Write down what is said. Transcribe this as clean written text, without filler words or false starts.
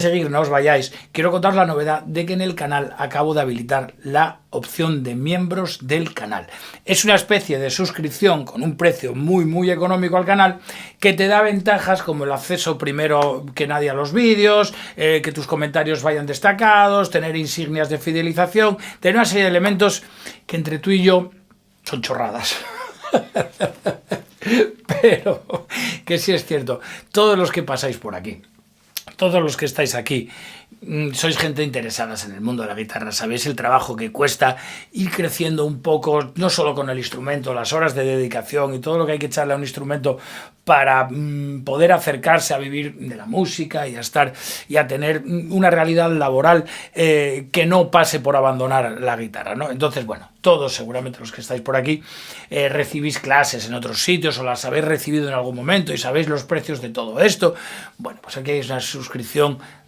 Seguir, no os vayáis, quiero contaros la novedad de que en el canal acabo de habilitar la opción de miembros del canal. Es una especie de suscripción con un precio muy económico al canal que te da ventajas como el acceso primero que nadie a los vídeos, que tus comentarios vayan destacados, tener insignias de fidelización, tener una serie de elementos que entre tú y yo son chorradas. Pero que sí es cierto, todos los que pasáis por aquí, todos los que estáis aquí, sois gente interesada en el mundo de la guitarra, sabéis el trabajo que cuesta ir creciendo un poco, no solo con el instrumento, las horas de dedicación y todo lo que hay que echarle a un instrumento para poder acercarse a vivir de la música y a tener una realidad laboral que no pase por abandonar la guitarra, ¿no? Entonces, bueno, todos seguramente los que estáis por aquí recibís clases en otros sitios o las habéis recibido en algún momento y sabéis los precios de todo esto. Bueno, pues aquí hay una suscripción